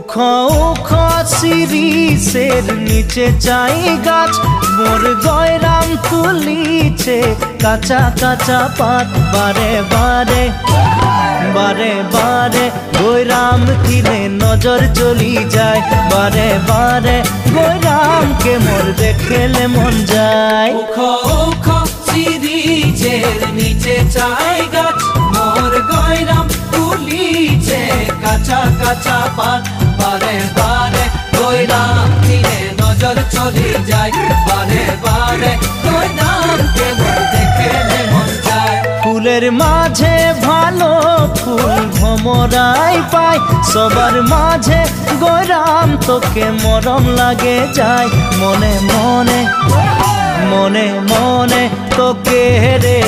উখ উখ শিরিষের নিচে চাই গাছ মোর গয়রাম তুলিছে কাঁচা কাঁচা পাত বারে বারে বারে বারে গয়রাম কিনে নজর চলি যায় বারে বারে গয়রামকে মোর দেখলে মন যায়। উখ উখ শিরিষের নিচে চাই গাছ মোর গয়রাম তুলিছে কাঁচা কাঁচা পাত বারে বারে গয়রাম কিনে নজর চলি যায় বারে বারে গয়রামকে মোর দেখলে মন যায়। ফুলের মাঝে ভালো ফুল ভমরাই পায় সবার মাঝে গয়রাম তোকে মরম লাগে যায় মনে মনে মনে মনে তোকে রে